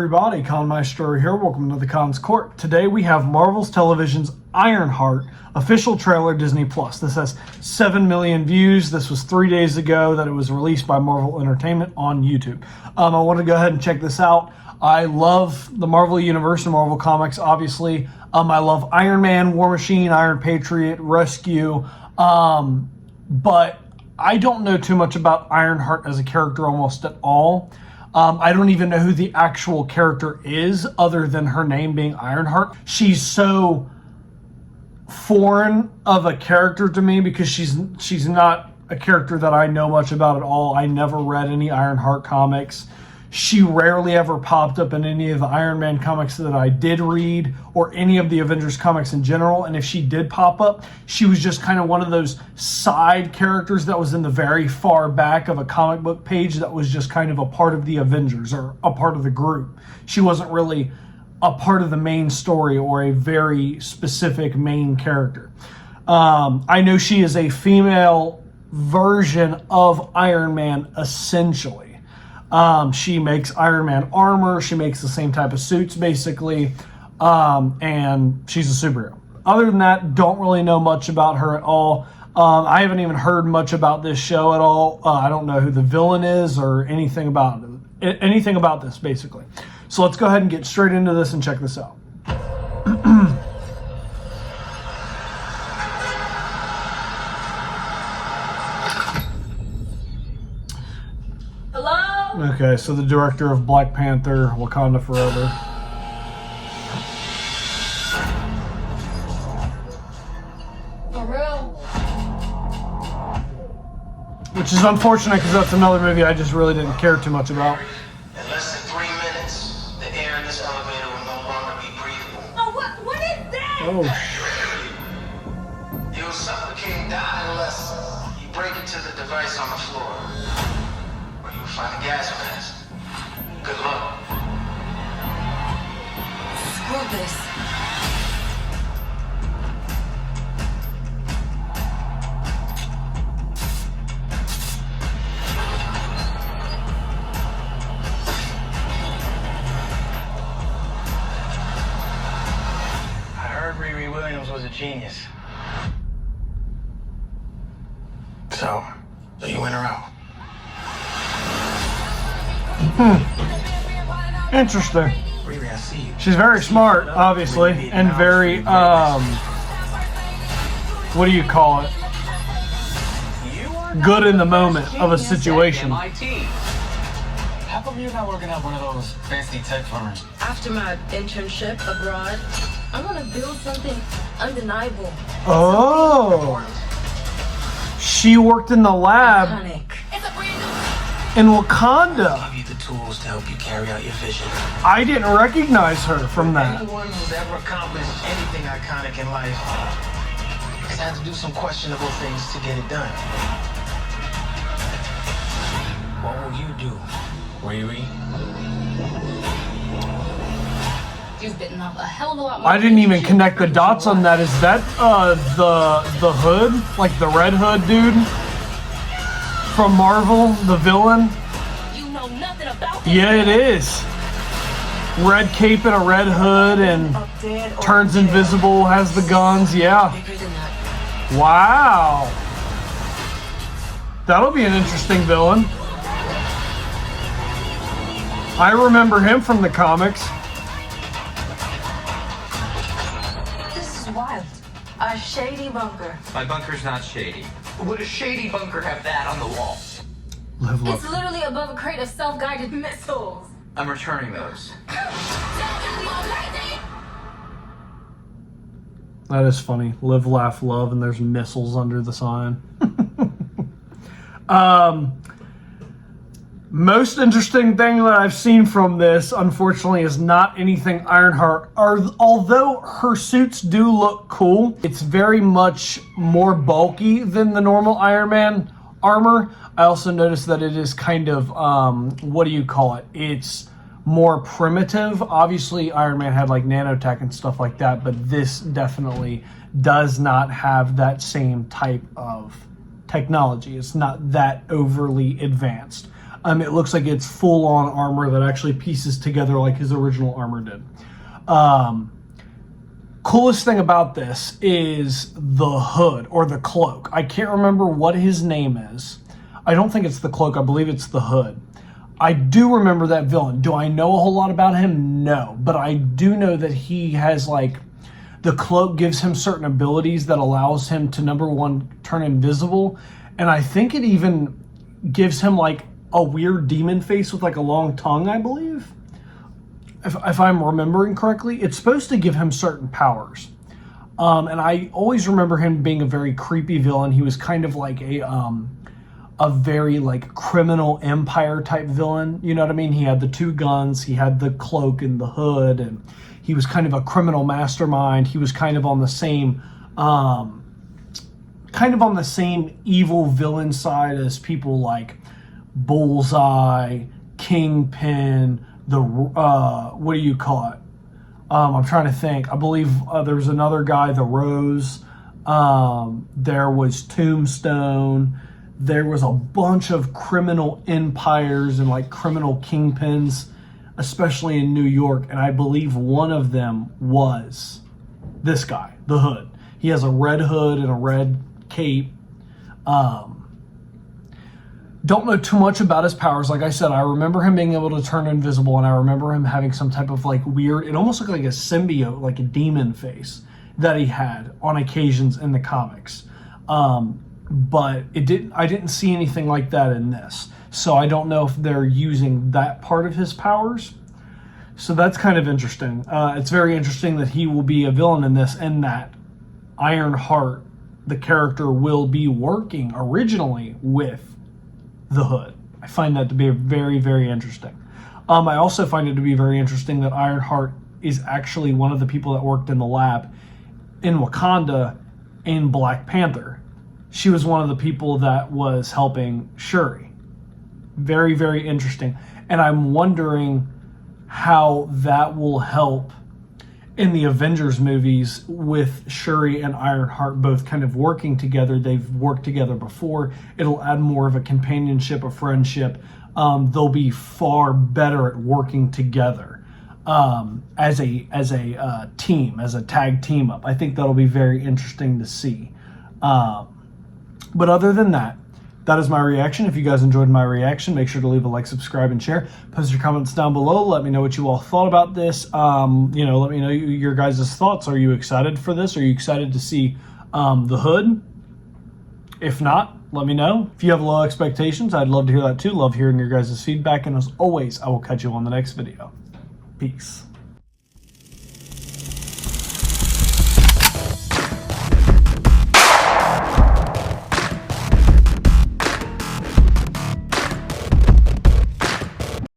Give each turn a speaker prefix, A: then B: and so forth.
A: everybody, Maestro here. Welcome to the Con's Court. Today we have Marvel's Television's Ironheart official trailer, Disney Plus. This has 7 million views. This was 3 days ago that it was released by Marvel Entertainment on YouTube. I want to go ahead and check this out. I love the Marvel Universe and Marvel Comics, obviously. I love Iron Man, War Machine, Iron Patriot, Rescue, but I don't know too much about Ironheart as a character almost at all. I don't even know who the actual character is other than her name being Ironheart. She's so foreign of a character to me because she's not a character that I know much about at all. I never read any Ironheart comics. She rarely ever popped up in any of the Iron Man comics that I did read or any of the Avengers comics in general. And if she did pop up, she was just kind of one of those side characters that was in the very far back of a comic book page that was just kind of a part of the Avengers or a part of the group. She wasn't really a part of the main story or a very specific main character. I know she is a female version of Iron Man, essentially. She makes Iron Man armor. She makes the same type of suits, basically. And she's a superhero. Other than that, don't really know much about her at all. I haven't even heard much about this show at all. I don't know who the villain is or anything about this, basically. So let's go ahead and get straight into this and check this out. Okay, so the director of Black Panther, Wakanda Forever.
B: For real?
A: Which is unfortunate because that's another movie I just really didn't care too much about.
C: In less than 3 minutes, the air in this elevator will no longer be breathable.
B: Oh, what is that?
A: Oh,
C: You'll suffocate and die unless you break into the device on the floor. Or you'll find a gas mask. Good luck.
B: Screw this.
C: I heard Riri Williams was a genius. So you win her out.
A: interesting.
C: Riri, I see you.
A: She's very smart, obviously, and very, what do you call it? Good in the moment of a situation.
C: How come you're not working at one of those fancy tech firms?
B: After my internship abroad, I want to build something undeniable.
A: Oh. She worked in the lab
B: Iconic. It's a brand
A: in Wakanda.
C: Give you the tools to help you carry out your vision.
A: I didn't recognize her from that.
C: Anyone who's ever accomplished anything iconic in life has had to do some questionable things to get it done. What will you do, Riri?
B: You've bitten off a hell of a lot more.
A: I didn't even connect the dots on that. Is that the Hood? Like the Red Hood dude? From Marvel, the villain?
B: You know nothing about this.
A: Yeah, it is. Red cape and a red hood and turns invisible, has the guns, yeah.
B: Bigger than that.
A: Wow. That'll be an interesting villain. I remember him from the comics.
B: This is wild. A shady bunker.
D: My bunker's not shady. Would a shady bunker have that on the wall?
A: Live,
B: It's
A: love.
B: literally above a crate of self-guided missiles.
D: I'm returning those.
A: That is funny. Live, laugh, love, and there's missiles under the sign. Most interesting thing that I've seen from this, unfortunately, is not anything Ironheart. Although her suits do look cool, it's very much more bulky than the normal Iron Man armor. I also noticed that it is kind of, what do you call it? It's more primitive. Obviously, Iron Man had like nanotech and stuff like that, but this definitely does not have that same type of technology. It's not that overly advanced. It looks like it's full-on armor that actually pieces together like his original armor did. Coolest thing about this is the hood or the cloak. I can't remember what his name is. I don't think it's the cloak. I believe it's the hood. I do remember that villain. Do I know a whole lot about him? No. But I do know that he has, like, the cloak gives him certain abilities that allows him to, number one, turn invisible. And I think it even gives him, like, a weird demon face with, like, a long tongue, I believe. If I'm remembering correctly, it's supposed to give him certain powers. And I always remember him being a very creepy villain. He was kind of like a very like criminal empire type villain. You know what I mean? He had the two guns, he had the cloak and the hood, and he was kind of a criminal mastermind. He was kind of on the same evil villain side as people like Bullseye, Kingpin, what do you call it? I'm trying to think. I believe there was another guy, the Rose. There was Tombstone. There was a bunch of criminal empires and like criminal kingpins, especially in New York. And I believe one of them was this guy, the Hood. He has a red hood and a red cape. Don't know too much about his powers. Like I said, I remember him being able to turn invisible, and I remember him having some type of like weird, it almost looked like a symbiote, like a demon face that he had on occasions in the comics. But I didn't see anything like that in this. So I don't know if they're using that part of his powers. So that's kind of interesting. It's very interesting that he will be a villain in this, and that Ironheart, the character, will be working originally with the Hood. I find that to be very, very interesting. I also find it to be very interesting that Ironheart is actually one of the people that worked in the lab in Wakanda in Black Panther. She was one of the people that was helping Shuri. Very, very interesting. And I'm wondering how that will help in the Avengers movies with Shuri and Ironheart both kind of working together. They've worked together before. It'll add more of a companionship, a friendship. They'll be far better at working together as a team, as a tag team up. I think that'll be very interesting to see. But other than that, that is my reaction. If you guys enjoyed my reaction, make sure to leave a like, subscribe, and share. Post your comments down below. Let me know what you all thought about this. Let me know your guys' thoughts. Are you excited for this? Are you excited to see the Hood? If not, let me know. If you have low expectations, I'd love to hear that too. Love hearing your guys' feedback. And as always, I will catch you on the next video. Peace.